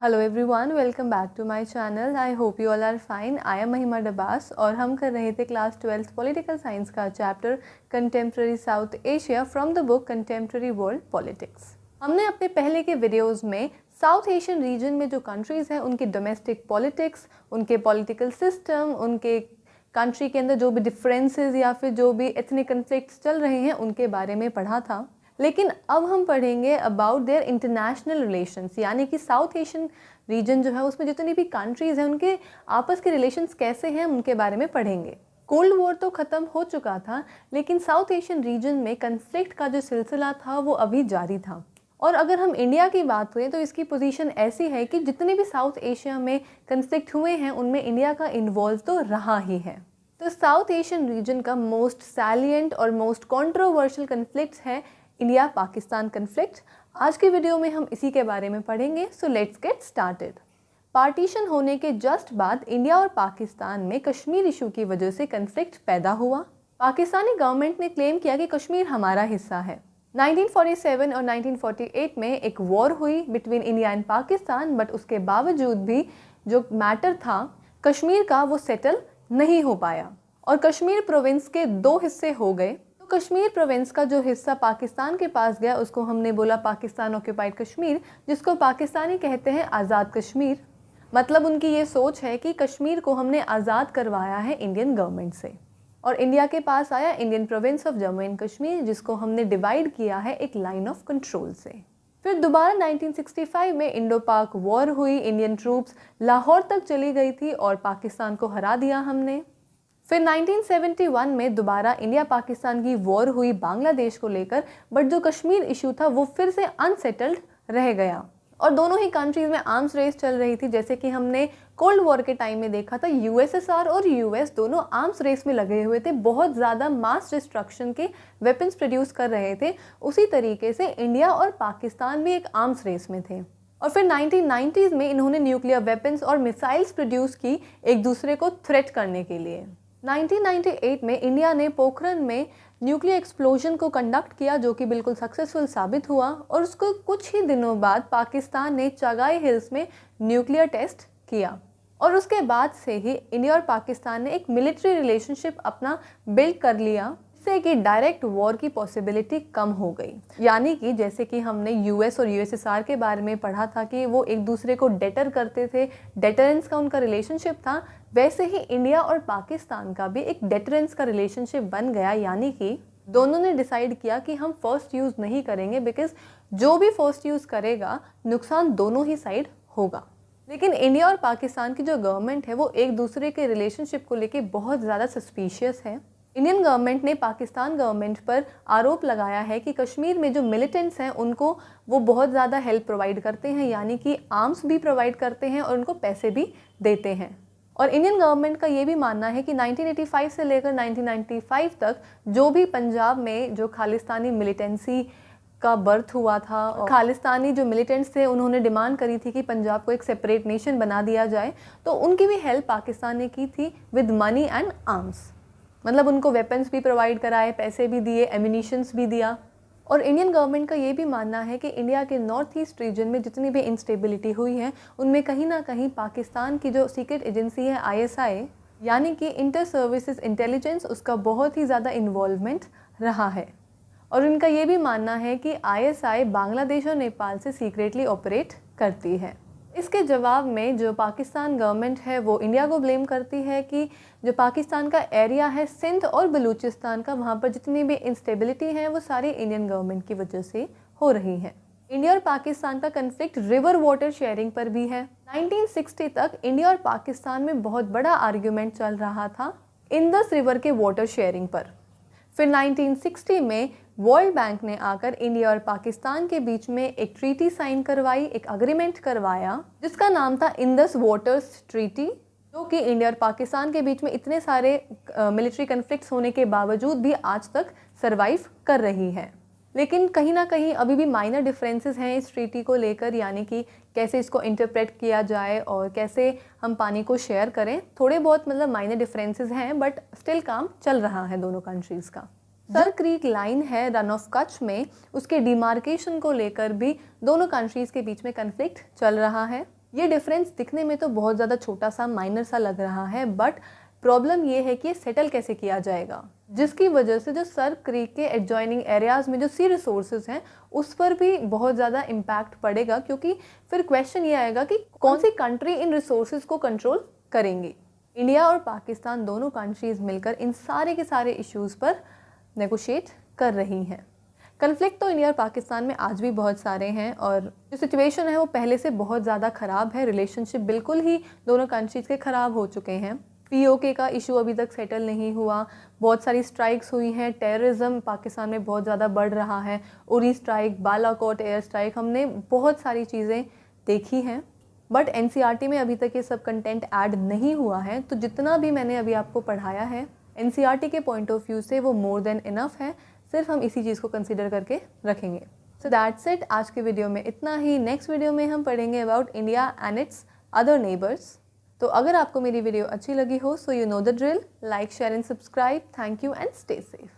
Hello everyone, welcome back to my channel. I hope you all are fine. I am Mahima Dabas और हम कर रहे थे क्लास 12th पॉलिटिकल साइंस का chapter contemporary South Asia from the book contemporary world politics. हमने अपने पहले के वीडियोस में साउथ एशियन रीजन में जो कंट्रीज़ हैं उनकी डोमेस्टिक पॉलिटिक्स, उनके पॉलिटिकल सिस्टम, उनके कंट्री के अंदर जो भी डिफरेंसेस या फिर जो भी एथनिक कन्फ्लिक्ट्स चल रहे हैं उनके बारे में पढ़ा था। लेकिन अब हम पढ़ेंगे अबाउट देयर इंटरनेशनल रिलेशंस, यानी कि साउथ एशियन रीजन जो है उसमें जितनी भी कंट्रीज़ हैं उनके आपस के रिलेशंस कैसे हैं उनके बारे में पढ़ेंगे। कोल्ड वॉर तो ख़त्म हो चुका था, लेकिन साउथ एशियन रीजन में कन्फ्लिक्ट का जो सिलसिला था वो अभी जारी था। और अगर हम इंडिया की बात करें तो इसकी पोजीशन ऐसी है कि जितने भी साउथ एशिया में कन्फ्लिक्ट हुए हैं उनमें इंडिया का इन्वॉल्व तो रहा ही है। तो साउथ एशियन रीजन का मोस्ट सैलिएंट और मोस्ट कंट्रोवर्शियल कन्फ्लिक्ट है इंडिया पाकिस्तान कन्फ्लिक्ट। आज के वीडियो में हम इसी के बारे में पढ़ेंगे। So let's get started. Partition होने के जस्ट बाद इंडिया और पाकिस्तान में कश्मीर इशू की वजह से कन्फ्लिक्ट पैदा हुआ। पाकिस्तानी गवर्नमेंट ने क्लेम किया कि कश्मीर हमारा हिस्सा है। 1947 और 1948 में एक वॉर हुई between India and Pakistan, but उसके बावजूद भी जो मैटर था कश्मीर का वो सेटल नहीं हो पाया और कश्मीर प्रोविंस के दो हिस्से हो गए। कश्मीर प्रोविंस का जो हिस्सा पाकिस्तान के पास गया उसको हमने बोला पाकिस्तान ऑक्यूपाइड कश्मीर, जिसको पाकिस्तानी कहते हैं आज़ाद कश्मीर। मतलब उनकी ये सोच है कि कश्मीर को हमने आज़ाद करवाया है इंडियन गवर्नमेंट से, और इंडिया के पास आया Indian province of Jammu and Kashmir, जिसको हमने डिवाइड किया है एक लाइन ऑफ कंट्रोल से। फिर दोबारा 1965 में इंडो पाक वॉर हुई। इंडियन ट्रूप्स लाहौर तक चली गई थी और पाकिस्तान को हरा दिया हमने। फिर 1971 में दोबारा इंडिया पाकिस्तान की वॉर हुई बांग्लादेश को लेकर, बट जो कश्मीर इशू था वो फिर से अनसेटल्ड रह गया और दोनों ही कंट्रीज़ में आर्म्स रेस चल रही थी। जैसे कि हमने कोल्ड वॉर के टाइम में देखा था, यूएसएसआर और यूएस दोनों आर्म्स रेस में लगे हुए थे, बहुत ज़्यादा मास डिस्ट्रक्शन के वेपन्स प्रोड्यूस कर रहे थे। उसी तरीके से इंडिया और पाकिस्तान भी एक आर्म्स रेस में थे। और फिर 1990s में इन्होंने न्यूक्लियर वेपन्स और मिसाइल्स प्रोड्यूस की एक दूसरे को थ्रेट करने के लिए। 1998 में इंडिया ने पोखरण में न्यूक्लियर एक्सप्लोजन को कंडक्ट किया, जो कि बिल्कुल सक्सेसफुल साबित हुआ, और उसको कुछ ही दिनों बाद पाकिस्तान ने चागाई हिल्स में न्यूक्लियर टेस्ट किया। और उसके बाद से ही इंडिया और पाकिस्तान ने एक मिलिट्री रिलेशनशिप अपना बिल्ड कर लिया, जिससे कि डायरेक्ट वॉर की पॉसिबिलिटी कम हो गई। यानी कि जैसे कि हमने यूएस और यूएसएसआर के बारे में पढ़ा था कि वो एक दूसरे को डेटर करते थे, डेटरेंस का उनका रिलेशनशिप था, वैसे ही इंडिया और पाकिस्तान का भी एक डेटरेंस का रिलेशनशिप बन गया। यानी कि दोनों ने डिसाइड किया कि हम फर्स्ट यूज़ नहीं करेंगे, बिकॉज जो भी फर्स्ट यूज़ करेगा नुकसान दोनों ही साइड होगा। लेकिन इंडिया और पाकिस्तान की जो गवर्नमेंट है वो एक दूसरे के रिलेशनशिप को लेके बहुत ज़्यादा सस्पिशियस है। इंडियन गवर्नमेंट ने पाकिस्तान गवर्नमेंट पर आरोप लगाया है कि कश्मीर में जो मिलिटेंट्स हैं उनको वो बहुत ज़्यादा हेल्प प्रोवाइड करते हैं, यानी कि आर्म्स भी प्रोवाइड करते हैं और उनको पैसे भी देते हैं। और इंडियन गवर्नमेंट का ये भी मानना है कि 1985 से लेकर 1995 तक जो भी पंजाब में जो खालिस्तानी मिलिटेंसी का बर्थ हुआ था, और खालिस्तानी जो मिलिटेंट्स थे उन्होंने डिमांड करी थी कि पंजाब को एक सेपरेट नेशन बना दिया जाए, तो उनकी भी हेल्प पाकिस्तान ने की थी विद मनी एंड आर्म्स। मतलब उनको वेपन्स भी प्रोवाइड कराए, पैसे भी दिए, एम्यूनिशंस भी दिया। और इंडियन गवर्नमेंट का ये भी मानना है कि इंडिया के नॉर्थ ईस्ट रीजन में जितनी भी इंस्टेबिलिटी हुई है उनमें कहीं ना कहीं पाकिस्तान की जो सीक्रेट एजेंसी है आईएसआई, यानी कि इंटर सर्विसेज इंटेलिजेंस, उसका बहुत ही ज़्यादा इन्वॉल्वमेंट रहा है। और उनका ये भी मानना है कि आईएसआई बांग्लादेश और नेपाल से सीक्रेटली ऑपरेट करती है। इसके जवाब में जो पाकिस्तान गवर्नमेंट है वो इंडिया को ब्लेम करती है कि जो पाकिस्तान का एरिया है सिंध और बलूचिस्तान का, वहाँ पर जितनी भी इंस्टेबिलिटी है वो सारी इंडियन गवर्नमेंट की वजह से हो रही है। इंडिया और पाकिस्तान का कन्फ्लिक्ट रिवर वाटर शेयरिंग पर भी है। 1960 तक इंडिया और पाकिस्तान में बहुत बड़ा आर्ग्यूमेंट चल रहा था इंदस रिवर के वाटर शेयरिंग पर। फिर 1960 में वर्ल्ड बैंक ने आकर इंडिया और पाकिस्तान के बीच में एक ट्रीटी साइन करवाई, एक अग्रीमेंट करवाया, जिसका नाम था इंदस वाटर्स ट्रीटी, जो कि इंडिया और पाकिस्तान के बीच में इतने सारे मिलिट्री कन्फ्लिक्ट्स होने के बावजूद भी आज तक सरवाइव कर रही है। लेकिन कहीं ना कहीं अभी भी माइनर डिफरेंसेस हैं इस ट्रीटी को लेकर, यानी कि कैसे इसको इंटरप्रेट किया जाए और कैसे हम पानी को शेयर करें। थोड़े बहुत मतलब माइनर डिफरेंसेस हैं, बट स्टिल काम चल रहा है दोनों कंट्रीज़ का। सर क्रीक लाइन है रन ऑफ कच्छ में, उसके डिमार्केशन को लेकर भी दोनों कंट्रीज़ के बीच में कन्फ्लिक्ट चल रहा है। ये डिफरेंस दिखने में तो बहुत ज़्यादा छोटा सा माइनर सा लग रहा है, बट प्रॉब्लम ये है कि ये सेटल कैसे किया जाएगा, जिसकी वजह से जो सर क्रीक के एडजॉइनिंग एरियाज़ में जो सी रिसोर्सेज हैं उस पर भी बहुत ज़्यादा इम्पैक्ट पड़ेगा, क्योंकि फिर क्वेश्चन ये आएगा कि कौन सी कंट्री इन रिसोर्सेज को कंट्रोल करेंगी। इंडिया और पाकिस्तान दोनों कंट्रीज़ मिलकर इन सारे के सारे इश्यूज़ पर नेगोशिएट कर रही हैं। कन्फ्लिक्ट तो इंडिया और पाकिस्तान में आज भी बहुत सारे हैं और जो सिचुएशन है वो पहले से बहुत ज़्यादा ख़राब है। रिलेशनशिप बिल्कुल ही दोनों कंट्रीज़ के ख़राब हो चुके हैं। POK का इशू अभी तक सेटल नहीं हुआ, बहुत सारी स्ट्राइक्स हुई हैं, टेररिज्म पाकिस्तान में बहुत ज़्यादा बढ़ रहा है, Uri strike, Balakot air strike, हमने बहुत सारी चीज़ें देखी हैं। बट NCERT में अभी तक ये सब कंटेंट ऐड नहीं हुआ है, तो जितना भी मैंने अभी आपको पढ़ाया है NCERT के पॉइंट ऑफ व्यू से वो मोर देन इनफ है। सिर्फ हम इसी चीज़ को कंसिडर करके रखेंगे। सो दैट्स इट, आज के वीडियो में इतना ही। नेक्स्ट वीडियो में हम पढ़ेंगे about India and it's other neighbours. तो अगर आपको मेरी वीडियो अच्छी लगी हो, so you know the drill, like, share and subscribe. Thank you and stay safe.